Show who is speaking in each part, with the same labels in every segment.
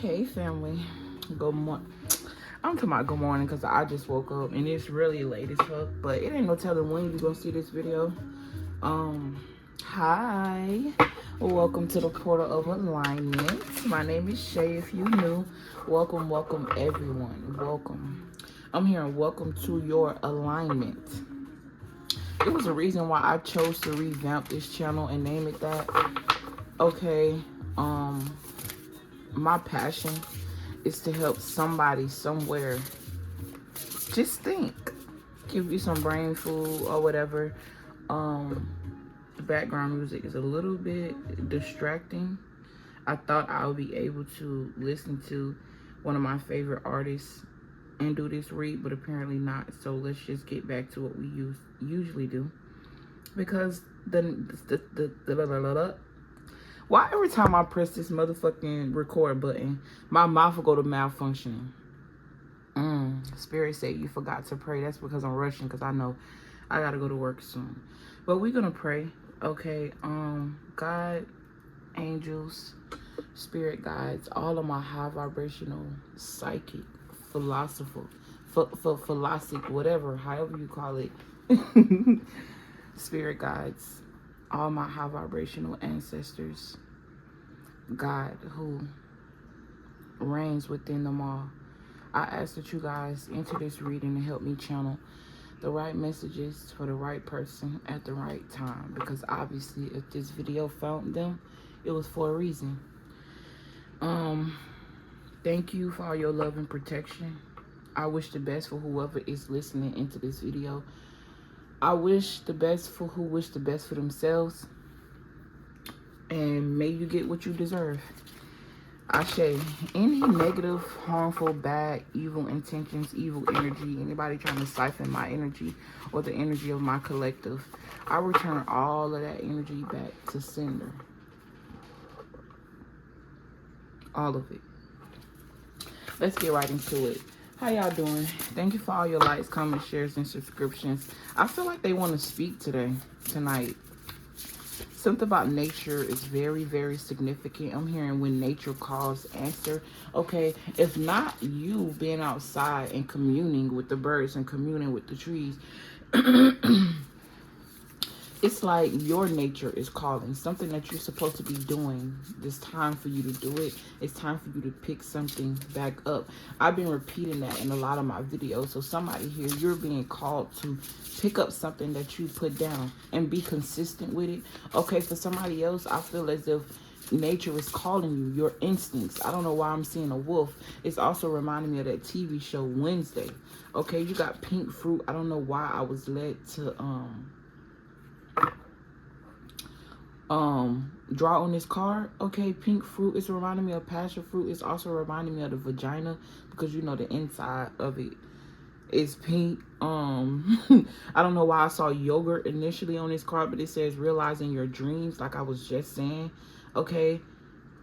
Speaker 1: Hey family, good morning. I'm talking about good morning because I just woke up and it's really late as fuck. But it ain't no telling when you gonna see this video. Um, Hi, welcome to the Portal of Alignment. My name is Shay. If you new, welcome everyone. Welcome. I'm here and welcome to your alignment. It was a reason why I chose to revamp this channel and name it that. Okay, my passion is to help somebody somewhere just think, give you some brain food or whatever. The background music is a little bit distracting. I thought I would be able to listen to one of my favorite artists and do this read, but apparently not. So let's just get back to what we usually do, because the why every time I press this motherfucking record button, my mouth will go to malfunctioning. Spirit said you forgot to pray. That's because I'm rushing, because I know I gotta go to work soon. But we're gonna pray, okay? God, angels, spirit guides, all of my high vibrational, psychic, philosophical, philosophic, whatever, however you call it, spirit guides, all my high vibrational ancestors, God who reigns within them all. I ask that you guys enter this reading and help me channel the right messages for the right person at the right time. Because obviously, if this video found them, it was for a reason. Thank you for all your love and protection. I wish the best for whoever is listening into this video. I wish the best for who wish the best for themselves. And may you get what you deserve. Ashe, any negative, harmful, bad, evil intentions, evil energy, anybody trying to siphon my energy or the energy of my collective, I return all of that energy back to sender. All of it. Let's get right into it. How y'all doing? Thank you for all your likes, comments, shares, and subscriptions. I feel like they want to speak tonight. Something about nature is very, very significant. I'm hearing when nature calls, answer. Okay, if not you being outside and communing with the birds and communing with the trees, it's like your nature is calling. Something that you're supposed to be doing. It's time for you to do it. It's time for you to pick something back up. I've been repeating that in a lot of my videos. So somebody here, you're being called to pick up something that you put down and be consistent with it. Okay, for somebody else, I feel as if nature is calling you, your instincts. I don't know why I'm seeing a wolf. It's also reminding me of that TV show Wednesday. Okay, you got pink fruit. I don't know why I was led to draw on this card. Okay, pink fruit is reminding me of passion fruit. It's also reminding me of the vagina, because you know the inside of it is pink. I don't know why I saw yogurt initially on this card, but it says realizing your dreams, like I was just saying. Okay,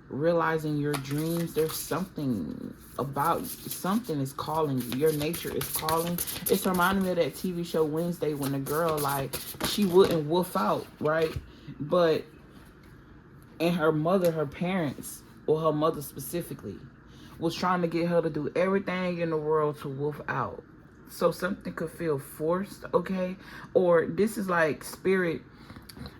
Speaker 1: realizing your dreams. There's something about, something is calling you. Your nature is calling. It's reminding me of that TV show Wednesday, when the girl, like, she wouldn't wolf out, right? But and her mother, her parents, or her mother specifically, was trying to get her to do everything in the world to wolf out. So something could feel forced, okay? Or this is like spirit.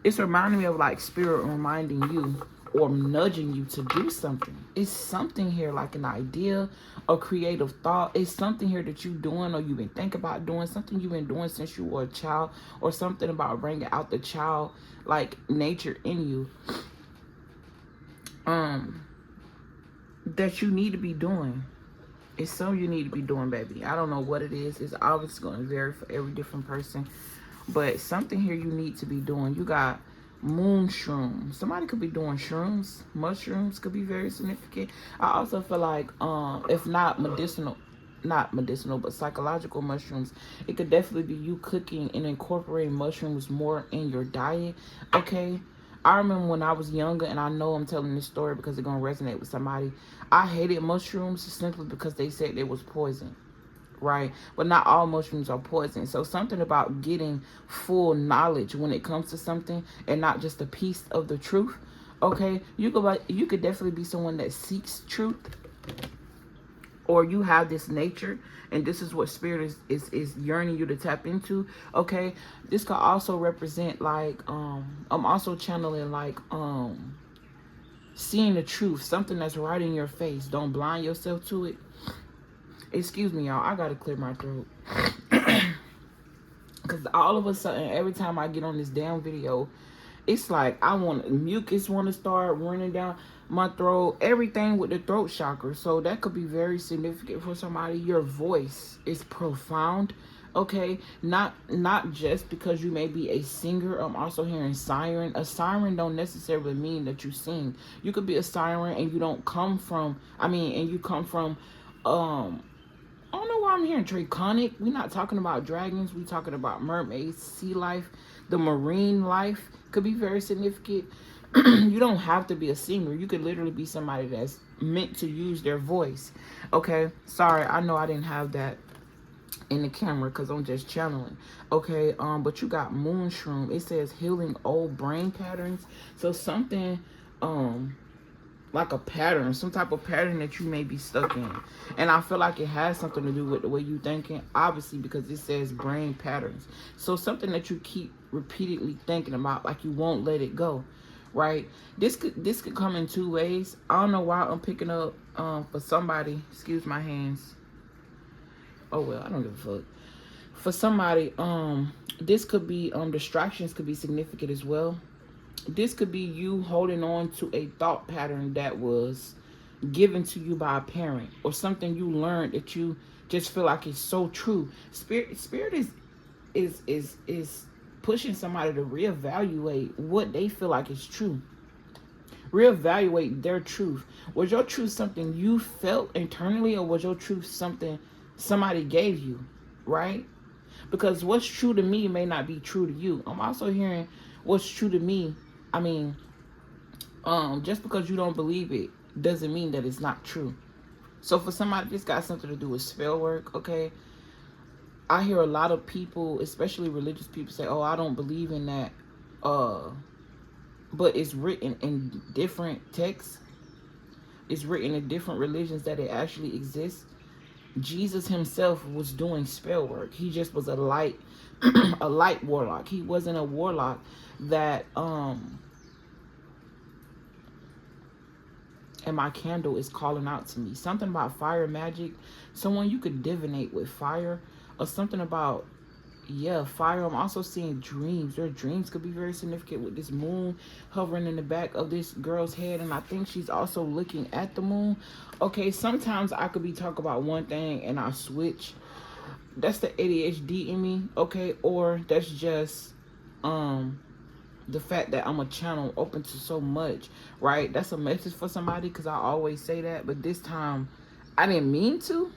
Speaker 1: It's reminding me of like spirit reminding you or nudging you to do something. It's something here, like an idea, a creative thought. It's something here that you're doing, or you've been thinking about doing, something you've been doing since you were a child, or something about bringing out the child, like nature in you. That you need to be doing. It's something you need to be doing, baby. I don't know what it is. It's obviously going to vary for every different person, but something here you need to be doing. You got moon shrooms. Somebody could be doing shrooms. Mushrooms could be very significant. I also feel like if not medicinal, but psychological mushrooms, it could definitely be you cooking and incorporating mushrooms more in your diet. Okay, I remember when I was younger, and I know I'm telling this story because it's going to resonate with somebody. I hated mushrooms simply because they said it was poison, right? But not all mushrooms are poison. So something about getting full knowledge when it comes to something and not just a piece of the truth. Okay, you could definitely be someone that seeks truth. or you have this nature, and this is what spirit is yearning you to tap into. Okay, this could also represent like I'm also channeling like seeing the truth, something that's right in your face. Don't blind yourself to it. Excuse me, y'all, I gotta clear my throat. Because all of a sudden, every time I get on this damn video, it's like I want mucus want to start running down my throat, everything with the throat chakra. So that could be very significant for somebody. Your voice is profound. Okay, not just because you may be a singer. I'm also hearing siren. A siren don't necessarily mean that you sing. You could be a siren and you don't come from, and you come from I don't know why I'm hearing draconic. We're not talking about dragons. We're talking about mermaids, sea life. The marine life could be very significant. You don't have to be a singer. You could literally be somebody that's meant to use their voice. Okay, sorry, I know I didn't have that in the camera because I'm just channeling. Okay, but you got moon shroom. It says healing old brain patterns. So something like a pattern, some type of pattern that you may be stuck in. And I feel like it has something to do with the way you thinking, obviously, because it says brain patterns. So something that you keep repeatedly thinking about, like you won't let it go, right? This could come in two ways. I don't know why I'm picking up for somebody, excuse my hands. Oh well, I don't give a fuck. For somebody, this could be distractions could be significant as well. This could be you holding on to a thought pattern that was given to you by a parent, or something you learned that you just feel like it's so true. Spirit is pushing somebody to reevaluate what they feel like is true. Reevaluate their truth. Was your truth something you felt internally, or was your truth something somebody gave you, right? Because what's true to me may not be true to you. I'm also hearing what's true to me. I mean, just because you don't believe it doesn't mean that it's not true. So for somebody, this got something to do with spell work, okay? I hear a lot of people, especially religious people, say, oh, I don't believe in that. But it's written in different texts. It's written in different religions that it actually exists. Jesus himself was doing spell work. He just was a light a light warlock. He wasn't a warlock that and my candle is calling out to me. Something about fire magic. Someone you could divinate with fire, or something about fire. I'm also seeing dreams. Their dreams could be very significant with this moon hovering in the back of this girl's head, and I think she's also looking at the moon. Okay, sometimes I could be talking about one thing and I switch. That's the ADHD in me, okay? Or that's just the fact that I'm a channel open to so much, right? That's a message for somebody, because I always say that, but this time I didn't mean to.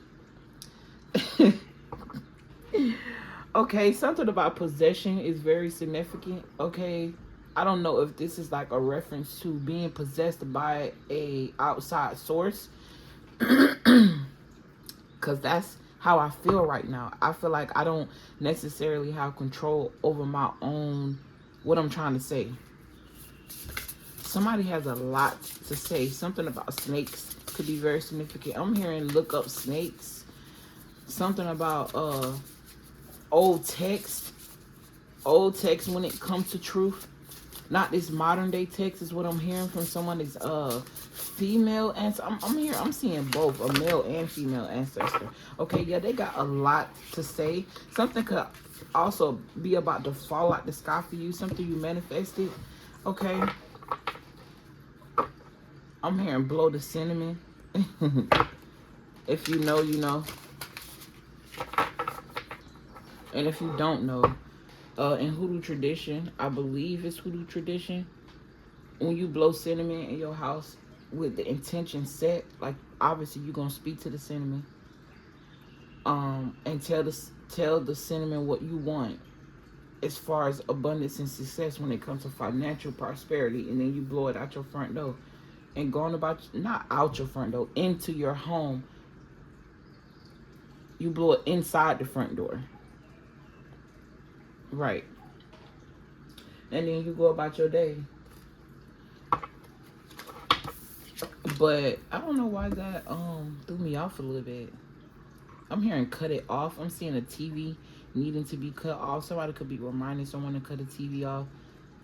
Speaker 1: Okay, something about possession is very significant, okay? I don't know if this is like a reference to being possessed by a outside source, because that's how I feel right now. I feel like I don't necessarily have control over my own, what I'm trying to say. Somebody has a lot to say. Something about snakes could be very significant. I'm hearing look up snakes. Something about old text when it comes to truth. Not this modern day text is what I'm hearing from someone that's female. And I'm seeing both a male and female ancestor. Okay, yeah, they got a lot to say. Something could also be about to fall out the sky for you, something you manifested. Okay, I'm hearing blow the cinnamon. If you know, you know. And if you don't know, in Hoodoo tradition, I believe it's Hoodoo tradition, when you blow cinnamon in your house with the intention set, like obviously you're gonna speak to the cinnamon, and tell the cinnamon what you want as far as abundance and success when it comes to financial prosperity, and then you blow it out your front door, and going about, not out your front door, into your home. You blow it inside the front door, right? And then you go about your day. But I don't know why that threw me off a little bit. I'm hearing cut it off. I'm seeing a TV needing to be cut off. Somebody could be reminding someone to cut a TV off.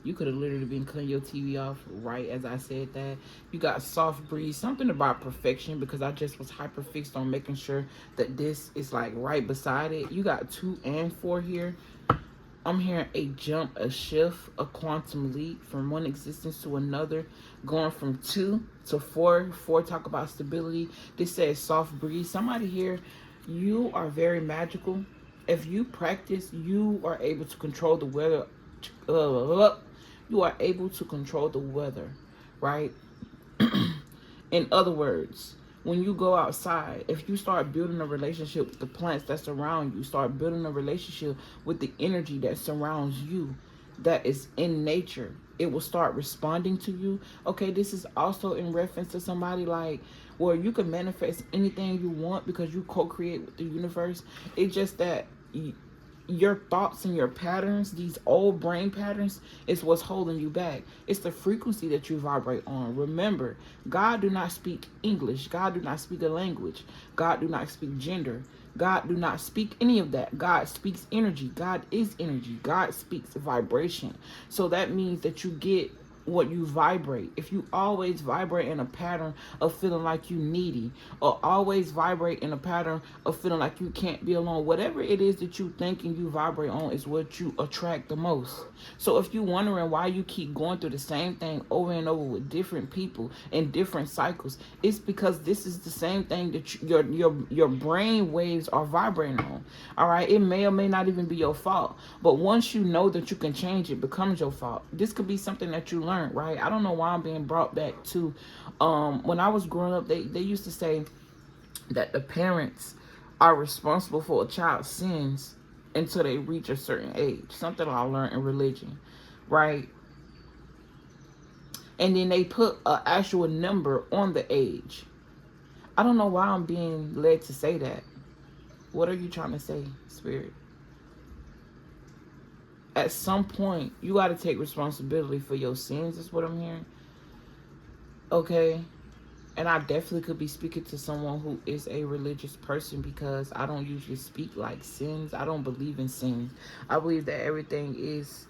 Speaker 1: You could have literally been cutting your TV off right as I said that. You got soft breeze, something about perfection, because I just was hyper fixed on making sure that this is like right beside it. You got 2 and 4 here. I'm hearing a jump, a shift, a quantum leap from one existence to another, going from 2 to 4. 4 talk about stability. This says soft breeze. Somebody here, you are very magical. If you practice, you are able to control the weather. You are able to control the weather, right? In other words, when you go outside, if you start building a relationship with the plants that surround you, start building a relationship with the energy that surrounds you, that is in nature, it will start responding to you. Okay, this is also in reference to somebody like where you can manifest anything you want because you co-create with the universe. It's just that your thoughts and your patterns, these old brain patterns, is what's holding you back. It's the frequency that you vibrate on. Remember, God do not speak English. God do not speak a language. God do not speak gender. God do not speak any of that. God speaks energy. God is energy. God speaks vibration. So that means that you get what you vibrate. If you always vibrate in a pattern of feeling like you needy, or always vibrate in a pattern of feeling like you can't be alone, whatever it is that you think and you vibrate on is what you attract the most. So if you're wondering why you keep going through the same thing over and over with different people in different cycles, it's because this is the same thing that your brain waves are vibrating on. All right, it may or may not even be your fault, but once you know that you can change, it becomes your fault. This could be something that you learn, right? I don't know why I'm being brought back to when I was growing up, they used to say that the parents are responsible for a child's sins until they reach a certain age. Something I learned in religion, right? And then they put an actual number on the age. I don't know why I'm being led to say that. What are you trying to say, Spirit? At some point, you got to take responsibility for your sins, is what I'm hearing. Okay? And I definitely could be speaking to someone who is a religious person, because I don't usually speak like sins. I don't believe in sins. I believe that everything is.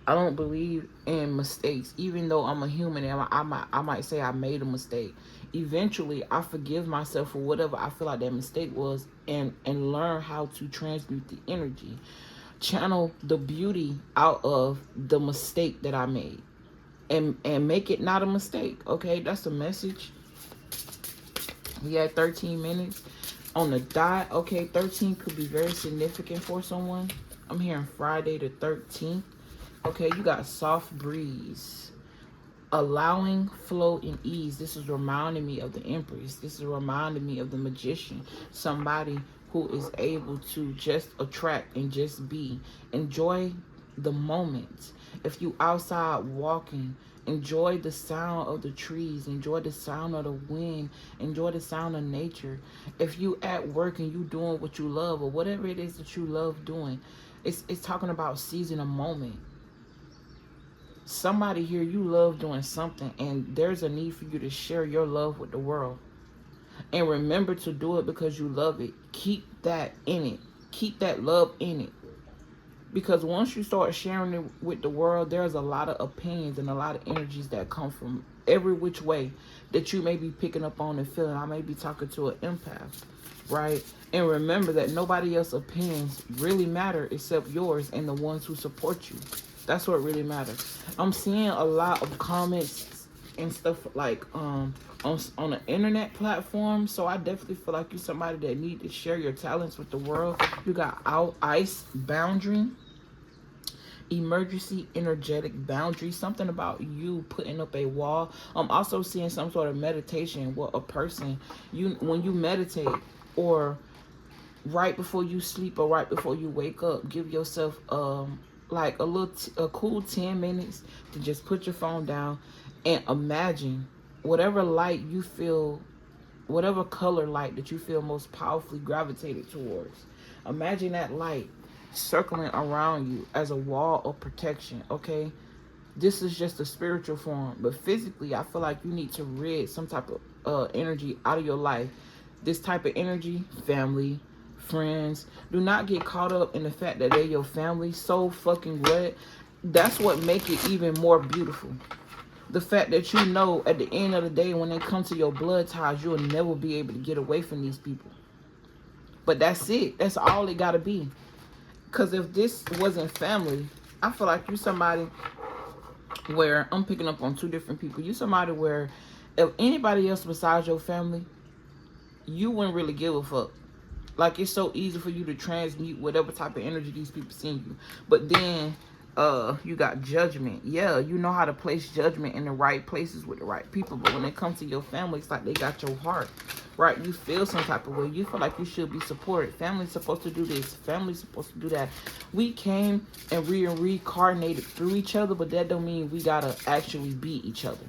Speaker 1: I don't believe in mistakes, even though I'm a human and I might say I made a mistake. Eventually, I forgive myself for whatever I feel like that mistake was, and learn how to transmute the energy, channel the beauty out of the mistake that I made, and make it not a mistake. Okay, that's the message. We had 13 minutes on the dot. Okay, 13 could be very significant for someone. I'm hearing Friday the 13th. Okay, you got soft breeze, allowing flow and ease. This is reminding me of the Empress. This is reminding me of the Magician. Somebody who is able to just attract and just be. Enjoy the moment. If you outside walking, enjoy the sound of the trees, enjoy the sound of the wind, enjoy the sound of nature. If you at work and you doing what you love, or whatever it is that you love doing, it's talking about seizing a moment. Somebody here, you love doing something, and there's a need for you to share your love with the world. And remember to do it because you love it. Keep that in it. Keep that love in it. Because once you start sharing it with the world, there's a lot of opinions and a lot of energies that come from every which way that you may be picking up on and feeling. I may be talking to an empath, right? And remember that nobody else's opinions really matter except yours and the ones who support you. That's what really matters. I'm seeing a lot of comments and stuff like on an internet platform. So I definitely feel like you're somebody that need to share your talents with the world. You got ice boundary, emergency energetic boundary, something about you putting up a wall. I'm also seeing some sort of meditation where a person, when you meditate, or right before you sleep or right before you wake up, give yourself like a cool 10 minutes to just put your phone down and imagine whatever light you feel, whatever color light that you feel most powerfully gravitated towards. Imagine that light circling around you as a wall of protection, okay? This is just a spiritual form. But physically, I feel like you need to rid some type of energy out of your life. This type of energy, family, friends. Do not get caught up in the fact that they're your family so fucking what. That's what make it even more beautiful. The fact that you know at the end of the day, when it comes to your blood ties, you'll never be able to get away from these people. But that's it. That's all it gotta be. Because if this wasn't family, I feel like you somebody where I'm picking up on two different people. You somebody where if anybody else besides your family, you wouldn't really give a fuck. Like, it's so easy for you to transmute whatever type of energy these people send you. But then you got judgment. Yeah, you know how to place judgment in the right places with the right people. But when it comes to your family, it's like they got your heart. Right? You feel some type of way. You feel like you should be supported. Family's supposed to do this. Family's supposed to do that. We came and reincarnated through each other, but that don't mean we gotta actually be each other.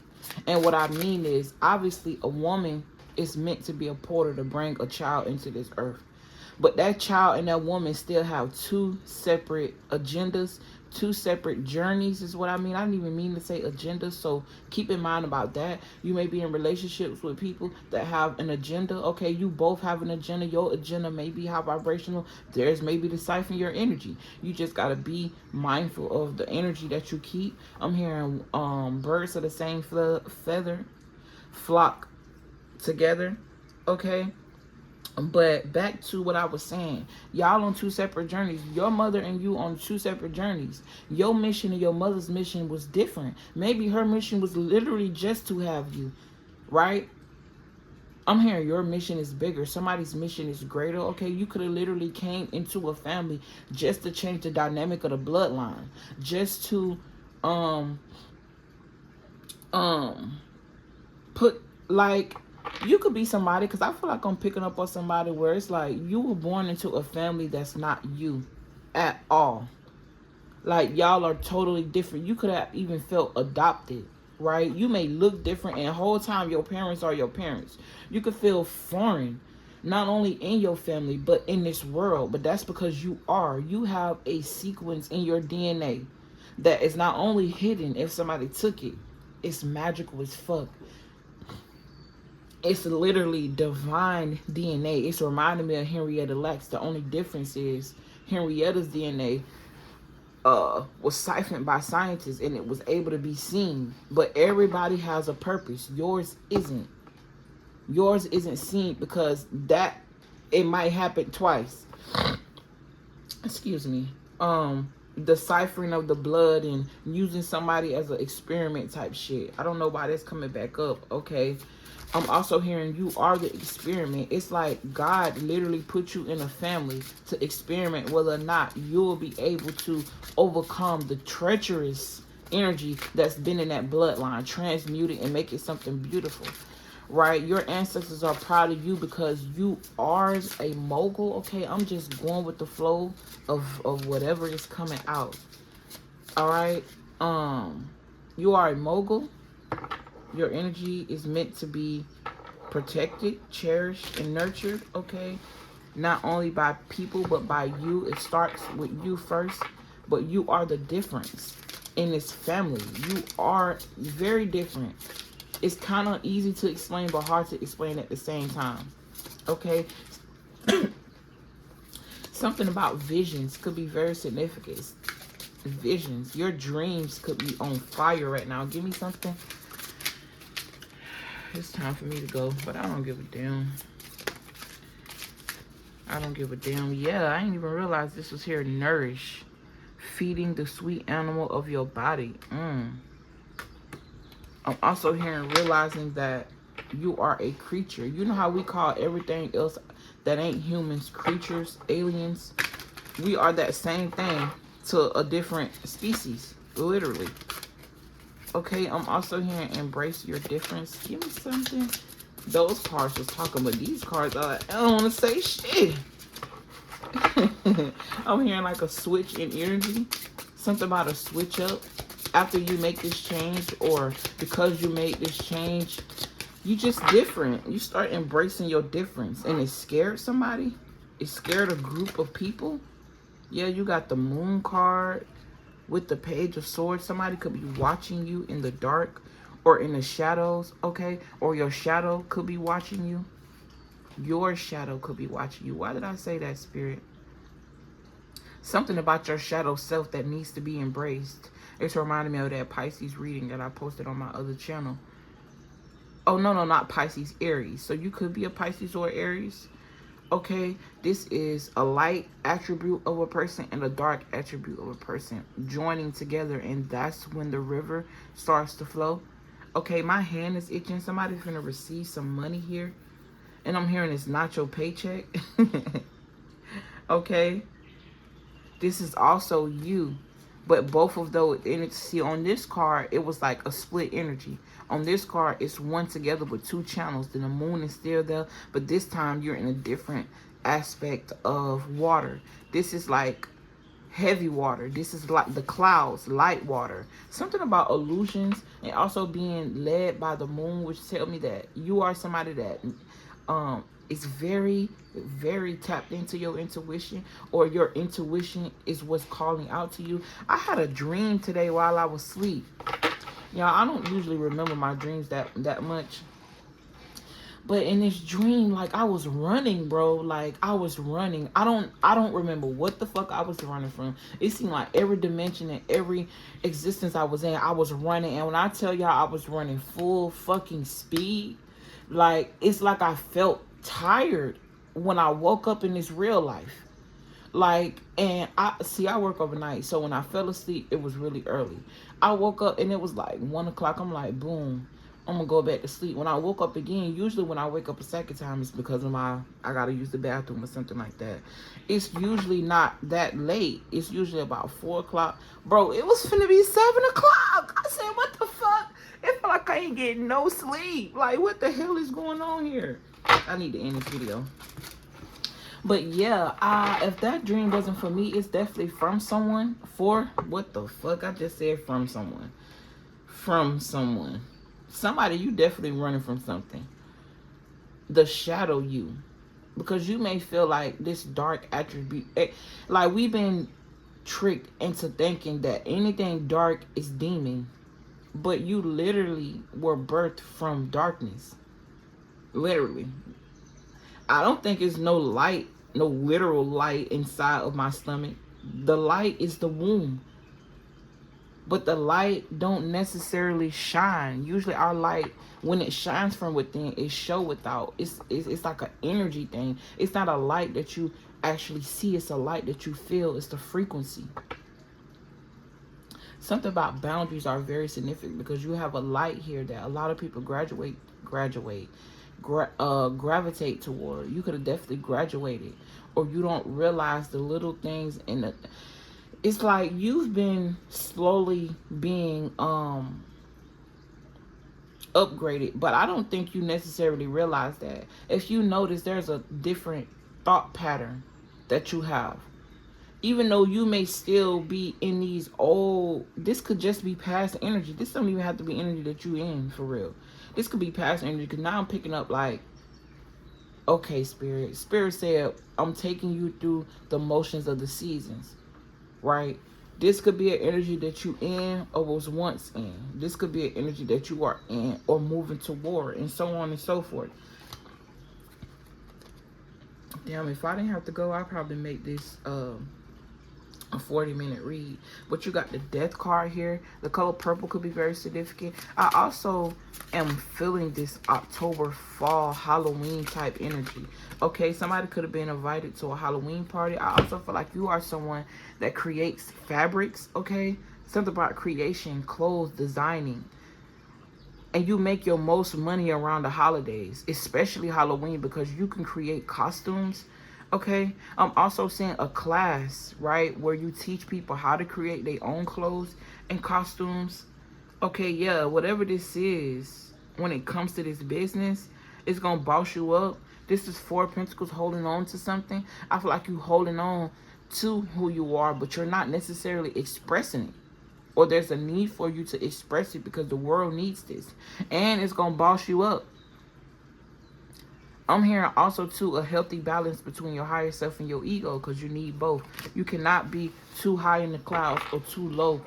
Speaker 1: And what I mean is, obviously, a woman is meant to be a porter to bring a child into this earth. But that child and that woman still have two separate agendas, two separate journeys is what I mean. I didn't even mean to say agenda, so keep in mind about that. You may be in relationships with people that have an agenda. Okay, you both have an agenda. Your agenda may be high vibrational. Theirs may be to siphon your energy. You just got to be mindful of the energy that you keep. I'm hearing birds of the same feather flock together. Okay. But back to what I was saying, y'all on two separate journeys. Your mother and you on two separate journeys. Your mission and your mother's mission was different. Maybe her mission was literally just to have you, right? I'm hearing your mission is bigger. Somebody's mission is greater. Okay, you could have literally came into a family just to change the dynamic of the bloodline, just to put, like, you could be somebody, because I feel like I'm picking up on somebody where it's like you were born into a family that's not you at all. Like, y'all are totally different. You could have even felt adopted, right? You may look different, and the whole time your parents are your parents. You could feel foreign, not only in your family, but in this world. But that's because you have a sequence in your DNA that is not only hidden if somebody took it, it's magical as fuck. It's literally divine DNA. It's reminding me of Henrietta Lacks. The only difference is Henrietta's DNA was siphoned by scientists and it was able to be seen. But everybody has a purpose. Yours isn't. Yours isn't seen because it might happen twice. Excuse me. The ciphering of the blood and using somebody as an experiment type shit. I don't know why that's coming back up. Okay. I'm also hearing you are the experiment. It's like God literally put you in a family to experiment whether or not you will be able to overcome the treacherous energy that's been in that bloodline, transmute it and make it something beautiful. Right? Your ancestors are proud of you because you are a mogul. Okay, I'm just going with the flow of whatever is coming out. All right? You are a mogul. Your energy is meant to be protected, cherished, and nurtured, okay? Not only by people, but by you. It starts with you first, but you are the difference in this family. You are very different. It's kind of easy to explain, but hard to explain at the same time, okay? Something about visions could be very significant. Visions. Your dreams could be on fire right now. Give me something. It's time for me to go, but I don't give a damn. I don't give a damn. Yeah, I didn't even realize this was here. Nourish. Feeding the sweet animal of your body. I'm also hearing, realizing that you are a creature. You know how we call everything else that ain't humans creatures, aliens? We are that same thing to a different species, literally. Okay, I'm also hearing embrace your difference. Give me something. Those cards was talking, but these cards are like, I don't want to say shit. I'm hearing like a switch in energy. Something about a switch up. After you make this change, or because you made this change, you just different. You start embracing your difference. And it scared somebody. It scared a group of people. Yeah, you got the moon card. with the Page of Swords, somebody could be watching you in the dark or in the shadows, okay? Or your shadow could be watching you. Your shadow could be watching you. Why did I say that, Spirit? Something about your shadow self that needs to be embraced. It's reminding me of that Pisces reading that I posted on my other channel. Oh, no, not Pisces, Aries. So you could be a Pisces or Aries. Okay, this is a light attribute of a person and a dark attribute of a person joining together, and that's when the river starts to flow. Okay, my hand is itching. Somebody's gonna receive some money here, and I'm hearing it's not your paycheck. Okay, this is also you, but both of those, and see on this card, it was like a split energy. On this card, it's one together with two channels. Then the moon is still there, but this time you're in a different aspect of water. This is like heavy water. This is like the clouds, light water. Something about illusions and also being led by the moon, which tell me that you are somebody that is very, very tapped into your intuition, or your intuition is what's calling out to you. I had a dream today while I was asleep. Y'all, I don't usually remember my dreams that much. But in this dream, like, I was running, bro. Like, I was running. I don't remember what the fuck I was running from. It seemed like every dimension and every existence I was in, I was running. And when I tell y'all I was running full fucking speed, like, it's like I felt tired when I woke up in this real life. Like, and I work overnight, so when I fell asleep, it was really early. I woke up and it was like 1 o'clock. I'm like, boom, I'm gonna go back to sleep. When I woke up again, usually when I wake up a second time, it's because of I gotta use the bathroom or something like that. It's usually not that late. It's usually about 4 o'clock. Bro, it was finna be 7 o'clock. I said, what the fuck? It felt like I ain't getting no sleep. Like, what the hell is going on here? I need to end this video. But yeah, if that dream wasn't for me, it's definitely from someone. What the fuck? I just said from someone. From someone. Somebody, you definitely running from something. The shadow you. Because you may feel like this dark attribute. Like, we've been tricked into thinking that anything dark is demon. But you literally were birthed from darkness. Literally. I don't think it's no light, no literal light inside of my stomach. The light is the womb. But the light don't necessarily shine. Usually our light, when it shines from within, it show without. It's like an energy thing. It's not a light that you actually see. It's a light that you feel. It's the frequency. Something about boundaries are very significant, because you have a light here that a lot of people gravitate toward. You could have definitely graduated, or you don't realize the little things in the. It's like you've been slowly being upgraded, but I don't think you necessarily realize that. If you notice, there's a different thought pattern that you have. Even though you may still be in these old, this could just be past energy. This don't even have to be energy that you in, for real. This could be past energy, because now I'm picking up like, okay, Spirit said, I'm taking you through the motions of the seasons, right? This could be an energy that you in or was once in. This could be an energy that you are in or moving toward, and so on and so forth. Damn, if I didn't have to go, I'd probably make this a 40-minute read. But you got the Death card here. The color purple could be very significant. I also am feeling this October, fall, Halloween type energy. Okay, somebody could have been invited to a Halloween party. I also feel like you are someone that creates fabrics, okay? Something about creation, clothes, designing. And you make your most money around the holidays, especially Halloween, because you can create costumes. Okay, I'm also seeing a class, right, where you teach people how to create their own clothes and costumes. Okay, yeah, whatever this is, when it comes to this business, it's gonna boss you up. This is 4 of Pentacles, holding on to something. I feel like you holding on to who you are, but you're not necessarily expressing it. Or there's a need for you to express it because the world needs this. And it's gonna boss you up. I'm hearing also too a healthy balance between your higher self and your ego, because you need both. You cannot be too high in the clouds or too low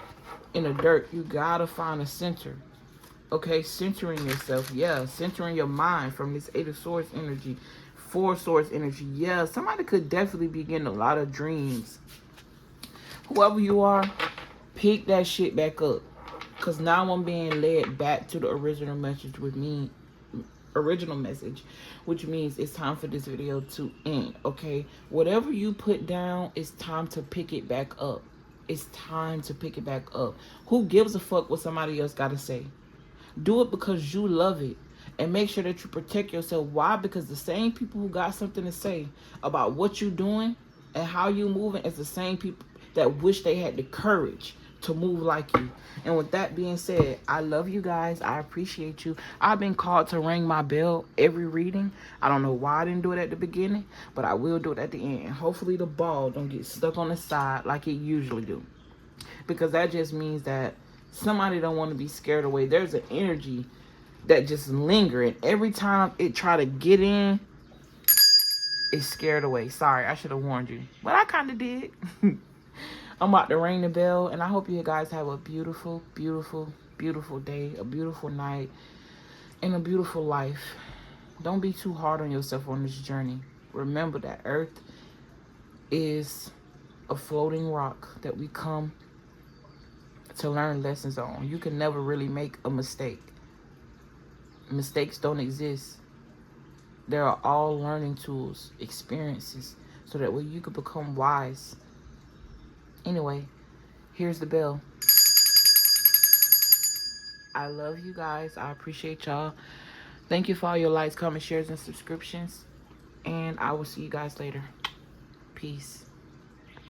Speaker 1: in the dirt. You gotta find a center. Okay, centering yourself. Yeah, centering your mind from this Eight of Swords energy, Four Swords energy. Yeah, somebody could definitely be getting a lot of dreams. Whoever you are, pick that shit back up. Because now I'm being led back to the original message with me. Original message, which means it's time for this video to end. Okay, whatever you put down, it's time to pick it back up. It's time to pick it back up. Who gives a fuck what somebody else gotta say? Do it because you love it. And make sure that you protect yourself. Why? Because the same people who got something to say about what you're doing and how you moving is the same people that wish they had the courage to move like you. And with that being said, I love you guys. I appreciate you. I've been called to ring my bell every reading. I don't know why I didn't do it at the beginning, but I will do it at the end. Hopefully the ball don't get stuck on the side like it usually do. Because that just means that somebody don't want to be scared away. There's an energy that just linger, and every time it try to get in, it's scared away. Sorry, I should have warned you, but I kind of did. I'm about to ring the bell, and I hope you guys have a beautiful, beautiful, beautiful day, a beautiful night, and a beautiful life. Don't be too hard on yourself on this journey. Remember that Earth is a floating rock that we come to learn lessons on. You can never really make a mistake. Mistakes don't exist. There are all learning tools, experiences, so that way you could become wise. Anyway, here's the bell. I love you guys. I appreciate y'all. Thank you for all your likes, comments, shares, and subscriptions. And I will see you guys later. Peace.